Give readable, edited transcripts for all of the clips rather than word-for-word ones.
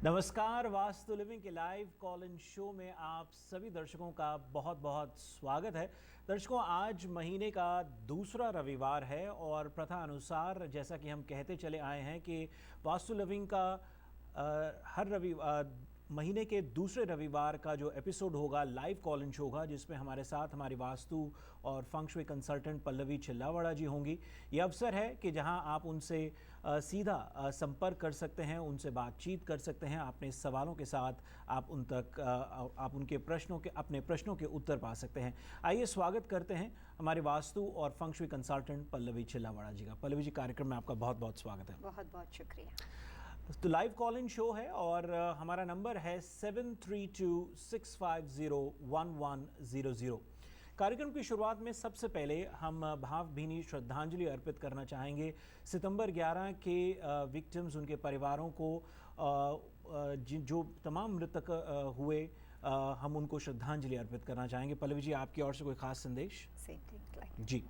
नमस्कार, वास्तु लिविंग के live call in show में आप सभी दर्शकों का बहुत बहुत स्वागत है। दर्शकों, आज महीने का दूसरा रविवार है और प्रथा अनुसार जैसा कि हम कहते चले आए हैं कि वास्तु लिविंग का हर महीने के दूसरे रविवार का जो एपिसोड होगा लाइव कॉल इन शो होगा, जिसमें हमारे साथ हमारी वास्तु और फंग शुई कंसल्टेंट पल्लवी चिल्लावाड़ा जी होंगी। ये अवसर है कि जहां आप उनसे सीधा संपर्क कर सकते हैं, उनसे बातचीत कर सकते हैं, अपने सवालों के साथ आप उनके अपने प्रश्नों के उत्तर पा सकते हैं। आइए स्वागत करते हैं हमारे वास्तु और फंग शुई कंसल्टेंट पल्लवी चिल्लावाड़ा जी का। पल्लवी जी, कार्यक्रम में आपका बहुत बहुत स्वागत है। बहुत बहुत शुक्रिया। तो लाइव कॉल इन शो है और हमारा नंबर है 7326501100। कार्यक्रम की शुरुआत में सबसे पहले हम भावभीनी श्रद्धांजलि अर्पित करना चाहेंगे सितंबर 11 के विक्टिम्स, उनके परिवारों को, जो तमाम मृतक हुए, हम उनको श्रद्धांजलि अर्पित करना चाहेंगे। पल्लवी जी, आपकी ओर से कोई खास संदेश? जी।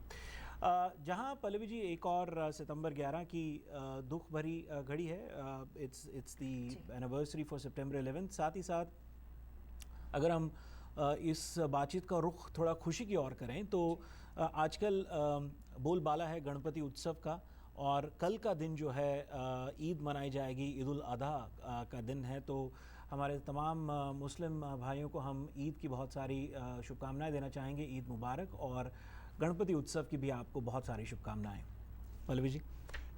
जहां पल्लवी जी, एक और सितंबर 11 की दुख भरी घड़ी है, इट्स द एनिवर्सरी फॉर सितंबर 11। साथ ही साथ अगर हम इस बातचीत का रुख थोड़ा खुशी की ओर करें तो आजकल बोलबाला है गणपति उत्सव का, और कल का दिन जो है ईद मनाई जाएगी, ईद उल अधा का दिन है। तो हमारे तमाम मुस्लिम भाइयों को हम ईद की बहुत सारी शुभकामनाएं देना चाहेंगे। ईद मुबारक, और गणपति उत्सव की भी आपको बहुत सारी शुभकामनाएं। पल्लवी जी?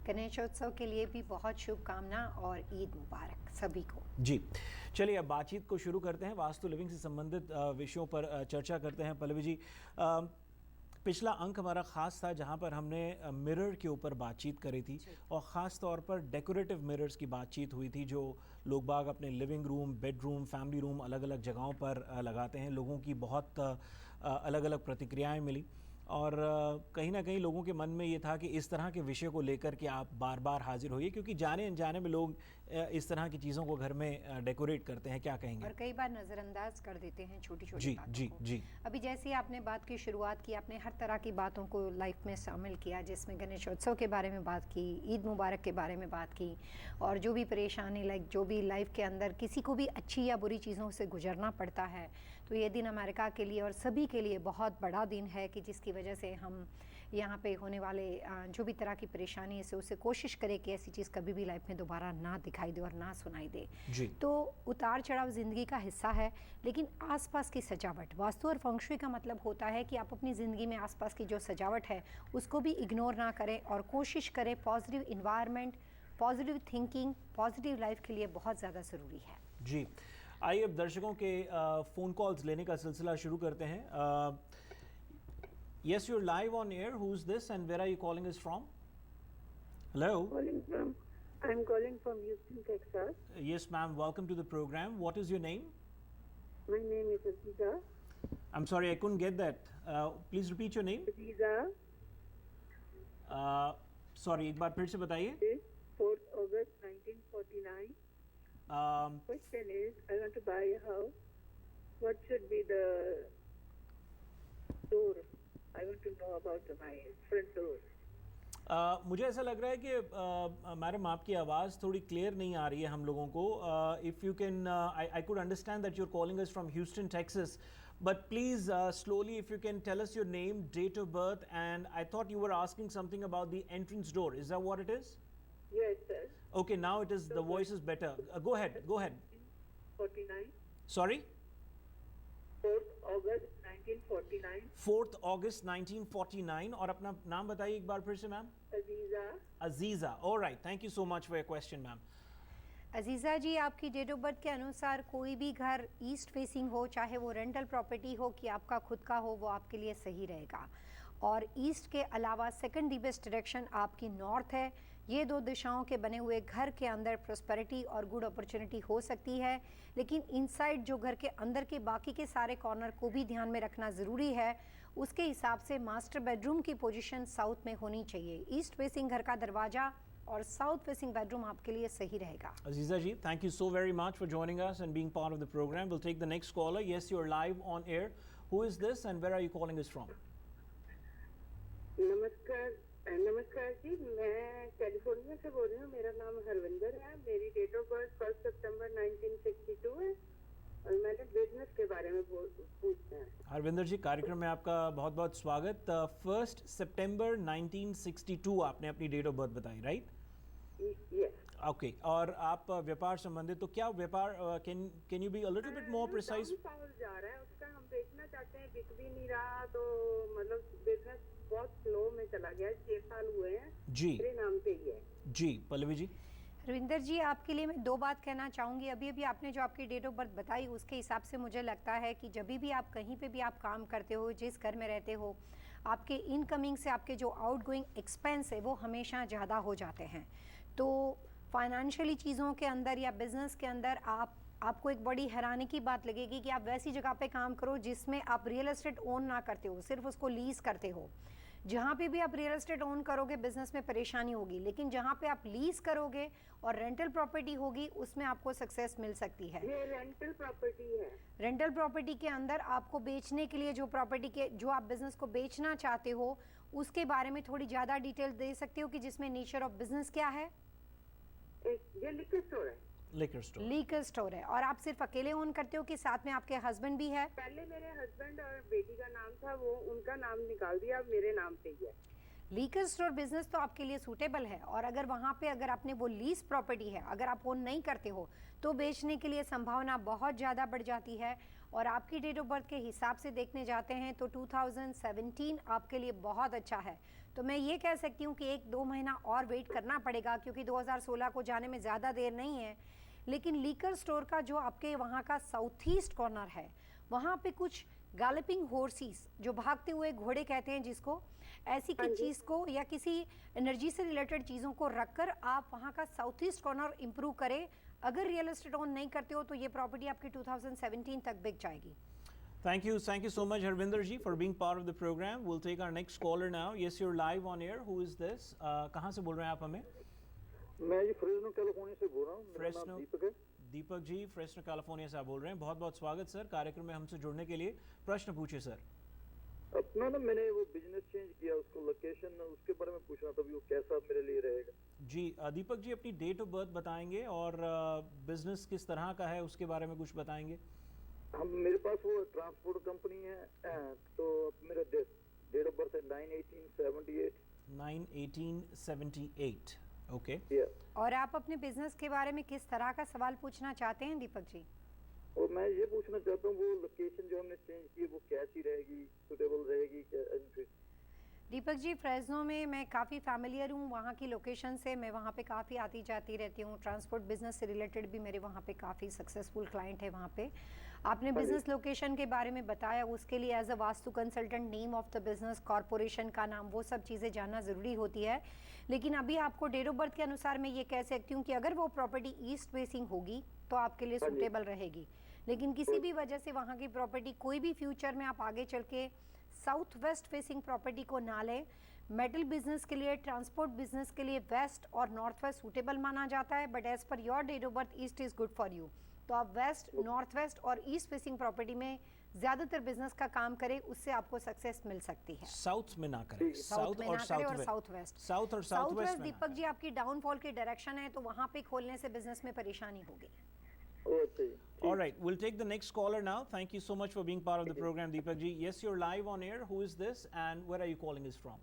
गणेशोत्सव के लिए भी बहुत शुभकामना और ईद मुबारक सभी को। जी, चलिए अब बातचीत को शुरू करते हैं। वास्तु लिविंग से संबंधित विषयों पर चर्चा करते हैं। पल्लवी जी, पिछला अंक हमारा ख़ास था जहां पर हमने मिरर के ऊपर बातचीत करी थी, और ख़ास तौर पर डेकोरेटिव मिरर्स की बातचीत हुई थी, जो लोग बाग अपने living room, bedroom, family room अलग अलग जगहों पर लगाते हैं। लोगों की बहुत अलग अलग प्रतिक्रियाएं मिली, और कहीं ना कहीं लोगों के मन में ये था कि इस तरह के विषय को लेकर के आप बार बार हाजिर होइए, क्योंकि जाने अनजाने में लोग इस तरह की चीज़ों को घर में डेकोरेट करते हैं। क्या कहेंगे? और कई बार नज़रअंदाज कर देते हैं छोटी छोटी बातों जी को। जी। अभी जैसे ही आपने बात की शुरुआत की, आपने हर तरह की बातों को लाइफ में शामिल किया, जिसमें गणेशोत्सव के बारे में बात की, ईद मुबारक के बारे में बात की, और जो भी परेशानी जो भी लाइफ के अंदर किसी को भी अच्छी या बुरी चीज़ों से गुजरना पड़ता है, तो ये दिन अमेरिका के लिए और सभी के लिए बहुत बड़ा दिन है कि जिसकी वजह से हम यहाँ पे होने वाले जो भी तरह की परेशानी है उसे कोशिश करें कि ऐसी चीज़ कभी भी लाइफ में दोबारा ना दिखाई दे और ना सुनाई दे। तो उतार चढ़ाव ज़िंदगी का हिस्सा है, लेकिन आसपास की सजावट, वास्तु और फंग शुई का मतलब होता है कि आप अपनी ज़िंदगी में आसपास की जो सजावट है उसको भी इग्नोर ना करें और कोशिश करें positive environment, positive thinking, positive life के लिए बहुत ज़्यादा ज़रूरी है। जी, आइए अब दर्शकों के फ़ोन कॉल्स लेने का सिलसिला शुरू करते हैं। Yes, you're live on air. Who's this and where are you calling us from? Hello. I'm calling from Houston, Texas. Yes, ma'am. Welcome to the program. What is your name? My name is Aziza. I'm sorry, I couldn't get that. Please repeat your name. Aziza. Sorry, एक बार फिर से बताइए. 4th August 1949. Question is, I want to buy a house. What should be the door? I want to know about my front door. मुझे ऐसा लग रहा है कि मैडम आपकी आवाज़ थोड़ी क्लियर नहीं आ रही है हम लोगों को। If you can, I could understand that you are calling us from Houston Texas, but please slowly if you can tell us your name, date of birth, and I thought you were asking something about the entrance door. Is that what it is? Yes, sir. Okay, now it is, the voice is better. Go ahead. 49. Sorry? 4th August 1949. 4th August 1949. और अपना नाम बताइए एक बार फिर से ma'am. Aziza. Aziza. All right. Thank you so much for your question, ma'am. Aziza ji, आपकी date of birth के अनुसार कोई भी घर ईस्ट फेसिंग हो, चाहे वो रेंटल प्रॉपर्टी हो कि आपका खुद का हो, वो आपके लिए सही रहेगा। और ईस्ट के अलावा सेकंड डीपेस्ट डायरेक्शन आपकी नॉर्थ है। ये दो दिशाओं के बने हुए घर के अंदर प्रॉस्पेरिटी और गुड अपॉर्चुनिटी हो सकती है, लेकिन इनसाइड जो घर के अंदर के बाकी के सारे कॉर्नर को भी ध्यान में रखना ज़रूरी है। उसके हिसाब से मास्टर बेडरूम की पोजीशन साउथ में होनी चाहिए। ईस्ट फेसिंग घर का दरवाज़ा और साउथ फेसिंग बेडरूम आपके लिए सही रहेगा। Aziza ji, thank you so very much for joining us and being part of the program. We'll take the next caller. Yes, you're live on air. Who is this and where are you calling us from? नमस्कार जी, मैं California से बोल रही हूँ। मेरा नाम हरविंदर है। मेरी डेट ऑफ बर्थ 1 सितंबर हरविंदर जी, कार्यक्रम में आपका बहुत बहुत स्वागत। 1 सितंबर 1962 आपने अपनी डेट ऑफ बर्थ बताई, राइट? ओके, और आप व्यापार संबंधित, तो क्या व्यापार, can you be a little bit more precise? जा रहा है उसका, हम बेचना चाहते हैं, बिक भी नहीं रहा, तो मतलब बिजनेस बहुत स्लो में चला गया है। 6 साल हुए हैं जी मेरे नाम पे ही है। जी पल्लवी जी। रविंदर जी, आपके लिए मैं दो बात कहना चाहूँगी। अभी अभी आपने जो आपकी डेट ऑफ बर्थ बताई उसके हिसाब से मुझे लगता है कि जब भी आप कहीं पे भी आप काम करते हो, जिस घर में रहते हो, आपके इनकमिंग से आपके जो आउटगोइंग एक्सपेंस है वो हमेशा ज़्यादा हो जाते हैं। तो फाइनेंशियली चीज़ों के अंदर या बिजनेस के अंदर आपको एक बड़ी हैरानी की बात लगेगी कि आप वैसी जगह पे काम करो जिसमें आप रियल एस्टेट ओन ना करते हो, सिर्फ उसको लीज करते हो। जहाँ पे भी आप रियल एस्टेट ओन करोगे बिजनेस में परेशानी होगी, लेकिन जहाँ पे आप लीज करोगे और रेंटल प्रॉपर्टी होगी उसमें आपको सक्सेस मिल सकती है। ये रेंटल प्रॉपर्टी है। रेंटल प्रॉपर्टी के अंदर आपको बेचने के लिए जो प्रॉपर्टी के जो आप बिजनेस को बेचना चाहते हो उसके बारे में थोड़ी ज़्यादा डिटेल दे सकते हो कि जिसमें नेचर ऑफ बिजनेस क्या है? ये लिकर स्टोर है। लिकर स्टोर है। और आप सिर्फ अकेले ओन करते हो कि साथ में आपके हस्बैंड भी है? पहले मेरे हस्बैंड और बेटी का नाम था, वो उनका नाम निकाल दिया, अब मेरे नाम पे ही है। लीकर स्टोर बिजनेस तो आपके लिए सूटेबल है, और अगर वहाँ पे अगर आपने वो लीज प्रॉपर्टी है, अगर आप ओन नहीं करते हो तो बेचने के लिए संभावना बहुत ज़्यादा बढ़ जाती है। और आपकी डेट ऑफ बर्थ के हिसाब से देखने जाते हैं तो 2017 आपके लिए बहुत अच्छा है। तो मैं ये कह सकती हूँ कि 1-2 महीना और वेट करना पड़ेगा, क्योंकि 2016 को जाने में ज़्यादा देर नहीं है। लेकिन लीकर स्टोर का जो आपके वहाँ का साउथ ईस्ट कॉर्नर है, वहाँ पे कुछ गैलपिंग हॉर्सेस, जो भागते हुए घोड़े कहते हैं जिसको, ऐसी की चीज़ को या किसी एनर्जी से रिलेटेड चीज़ों को रखकर आप वहाँ का साउथ ईस्ट कॉर्नर इम्प्रूव करें। अगर रियल एस्टेट ओन नहीं करते हो तो ये प्रॉपर्टी आपकी 2017 तक बिक जाएगी। Thank you so much, Harvinder ji, for being part of the program. We'll take our next caller now. Yes, you're live on air. Who is this? कहाँ से बोल रहे हैं आप हमें? मैं जी फ्रेस्नो कैलिफोर्निया से बोल रहा हूँ। मेरा नाम दीपक है। दीपक जी, फ्रेस्नो कैलिफोर्निया से आप बोल रहे हैं। बहुत बहुत स्वागत सर कार्यक्रम में हमसे जुड़ने के लिए। प्रश्न पूछिए सर। अपना ना मैंने वो बिजनेस चेंज किया, उसको लोकेशन उसके बारे में पूछना था, भी वो कैसा मेरे लिए रहेगा। जी दीपक जी, अपनी डेट ऑफ बर्थ बताएंगे और बिजनेस किस तरह का है उसके बारे में कुछ बताएंगे। हम मेरे पास वो ट्रांसपोर्ट कंपनी है, तो मेरा डेट ऑफ बर्थ है 9/18/78। 9/18/78। ओके। और आप अपने बिजनेस के बारे में किस तरह का सवाल पूछना चाहते हैं दीपक जी? और मैं ये पूछना चाहता हूँ, वो लोकेशन जो हमने चेंज की वो कैसी रहेगी, सुटेबल रहेगी क्या? दीपक जी, फ्रेस्नो में मैं काफ़ी फैमिलियर हूँ वहाँ की लोकेशन से। मैं वहाँ पे काफ़ी आती जाती रहती हूँ। ट्रांसपोर्ट बिजनेस से रिलेटेड भी मेरे वहाँ पे काफ़ी सक्सेसफुल क्लाइंट है वहाँ पे। आपने बिजनेस लोकेशन के बारे में बताया, उसके लिए as a vastu consultant name of the business, corporation का नाम, वो सब चीज़ें जानना ज़रूरी होती है। लेकिन अभी आपको डेट ऑफ बर्थ के अनुसार मैं ये कह सकती हूँ कि अगर वो प्रॉपर्टी ईस्ट फेसिंग होगी तो आपके लिए सूटेबल रहेगी। लेकिन किसी भी वजह से वहाँ की प्रॉपर्टी कोई भी फ्यूचर में आप आगे चल के साउथ वेस्ट फेसिंग प्रॉपर्टी को ना लें। मेटल बिजनेस के लिए, ट्रांसपोर्ट बिजनेस के लिए वेस्ट और नॉर्थ वेस्ट सूटेबल माना जाता है, but as per your date of birth east is good for you. तो आप वेस्ट, नॉर्थ वेस्ट और ईस्ट फेसिंग प्रॉपर्टी में ज़्यादातर बिजनेस का काम करें, उससे आपको सक्सेस मिल सकती है। साउथ में ना करें, साउथ में ना करें और साउथ वेस्ट। साउथ और साउथ वेस्ट में। दीपक जी, आपकी डाउनफॉल की डायरेक्शन है, तो वहाँ पे खोलने से बिजनेस में परेशानी होगी। All right, we'll take the next caller now. Thank you so much for being part of the program, Deepak ji. Yes, you're live on air. Who is this and where are you calling us from?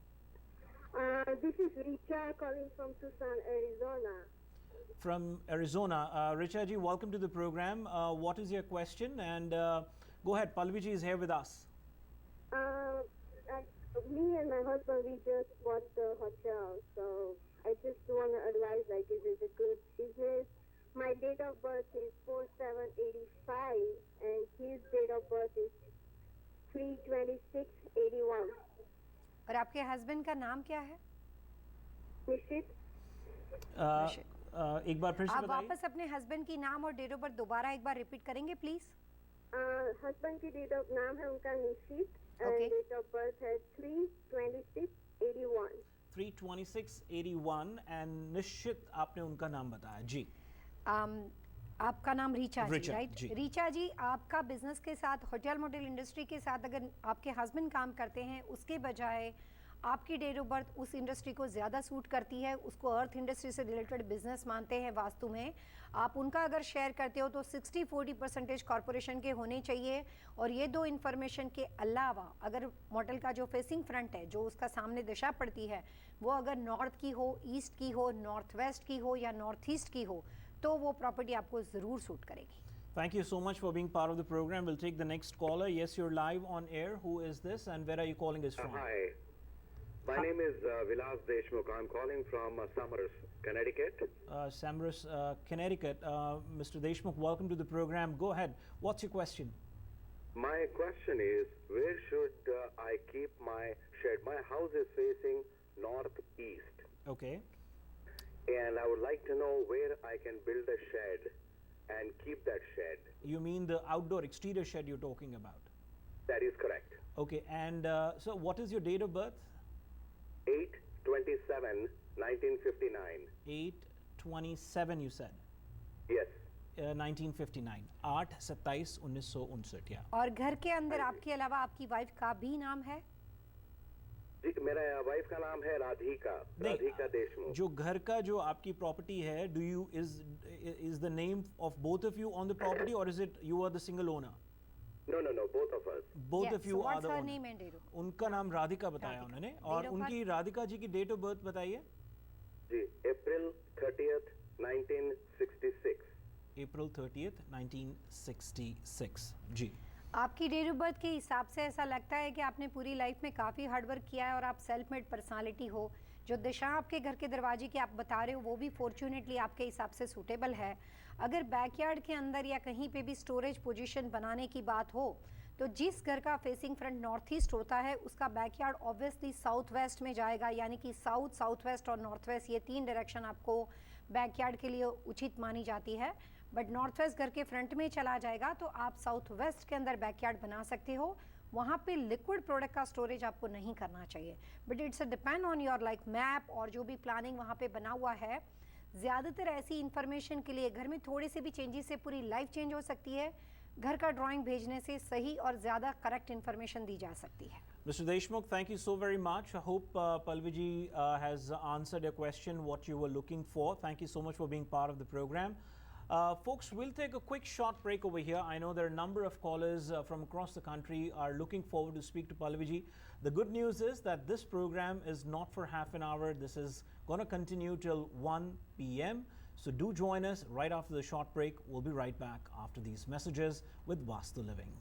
This is Richa calling from Tucson, Arizona. From Arizona. Richa ji, welcome to the program. What is your question? And go ahead, Pallavi ji is here with us. Me and my husband, we just bought the hotel, so I just want to advise, like, is it a good business? My date of birth is 4/7/85 and his date of birth is 3/26/81. और आपके husband का नाम क्या है? निश्चित। एक बार फिर से आप बताइए। वापस अपने हस्बैंड की नाम और डेट ऑफ बर्थ दोबारा एक बार रिपीट करेंगे प्लीज। हस्बैंड की डेट ऑफ नाम है उनका निश्चित, Okay. डेट ऑफ बर्थ है 3/26/81। 3/26/81 एंड निश्चित आपने उनका नाम बताया जी। आपका नाम रीचा जी, रिचा, राइट? जी। रीचा जी, आपका बिजनेस के साथ होटल मोटल इंडस्ट्री के साथ अगर आपके हस्बैंड काम करते हैं, उसके बजाय आपकी डेट ऑफ बर्थ उस इंडस्ट्री को ज़्यादा सूट करती है, उसको अर्थ इंडस्ट्री से रिलेटेड बिजनेस मानते हैं वास्तु में, आप उनका अगर शेयर करते हो तो 60-40% कॉरपोरेशन के होने चाहिए। और ये दो इन्फॉर्मेशन के अलावा अगर मॉडल का जो फेसिंग फ्रंट है, जो उसका सामने दिशा पड़ती है, वो अगर नॉर्थ की हो, ईस्ट की हो, नॉर्थ वेस्ट की हो या नॉर्थ ईस्ट की हो, तो वो प्रॉपर्टी आपको ज़रूर सूट करेगी। Thank you so much for being part of the program. We'll take the next caller. Yes, you're live on air. Who is this and where are you calling us from? Hi, my name is Vilas Deshmukh. I'm calling from Somers, Connecticut. Samras, Connecticut. Mr. Deshmukh, welcome to the program. Go ahead. What's your question? My question is, where should I keep my shed? My house is facing northeast, Okay. and I would like to know where I can build a shed and keep that shed. You mean the outdoor exterior shed you're talking about? That is correct. Okay. And so what is your date of birth? 8/27/1959. 8/27 you said. Yes. 1959. 8/27/1959. Yeah. और घर के अंदर आपके अलावा आपकी wife का भी नाम है? जी, मेरा वाइफ का नाम है राधिका देशमुख. जो घर का जो आपकी प्रॉपर्टी है, do you is the name of both of you on the property or is it you are the single owner? No, both of us. Both Yes, of you so are what's the her owner. name and date of birth? उनका नाम राधिका बताया राधिका। उन्होंने Date और of उनकी राधिका जी की date of birth बताइए. जी, April 30th, 1966. April 30th, 1966. जी. आपकी date of birth के हिसाब से ऐसा लगता है कि आपने पूरी लाइफ में काफ़ी हार्डवर्क किया है और आप सेल्फ मेड पर्सनालिटी हो। जो दिशा आपके घर के दरवाजे की आप बता रहे हो वो भी फॉर्चुनेटली आपके हिसाब से सूटेबल है। अगर बैकयार्ड के अंदर या कहीं पे भी स्टोरेज पोजीशन बनाने की बात हो तो जिस घर का फेसिंग फ्रंट नॉर्थ ईस्ट होता है उसका बैकयार्ड ऑब्वियसली साउथ वेस्ट में जाएगा, यानी कि साउथ, साउथ वेस्ट और नॉर्थ वेस्ट, ये तीन डायरेक्शन आपको बैकयार्ड के लिए उचित मानी जाती है। बट नॉर्थ वेस्ट घर के फ्रंट में चला जाएगा तो आप साउथ वेस्ट के अंदर बैकयार्ड बना सकते हो। वहाँ पे लिक्विड प्रोडक्ट का स्टोरेज आपको नहीं करना चाहिए, but it's depend on your like map और जो भी प्लानिंग वहाँ पे बना हुआ है। ज़्यादातर ऐसी इन्फॉर्मेशन के लिए घर में थोड़े से भी चेंजेस से पूरी लाइफ चेंज हो सकती है। घर का ड्राइंग भेजने से सही और ज़्यादा करेक्ट इन्फॉर्मेशन दी जा सकती है। Mr. Deshmukh, thank you so very much. I hope Palviji has answered your question, what you were looking for. Thank you so much for being part of the program. Folks, we'll take a quick short break over here. I know there are a number of callers from across the country are looking forward to speak to Palviji. The good news is that this program is not for half an hour. This is going to continue till 1 p.m. So do join us right after the short break. We'll be right back after these messages with Vastu Living.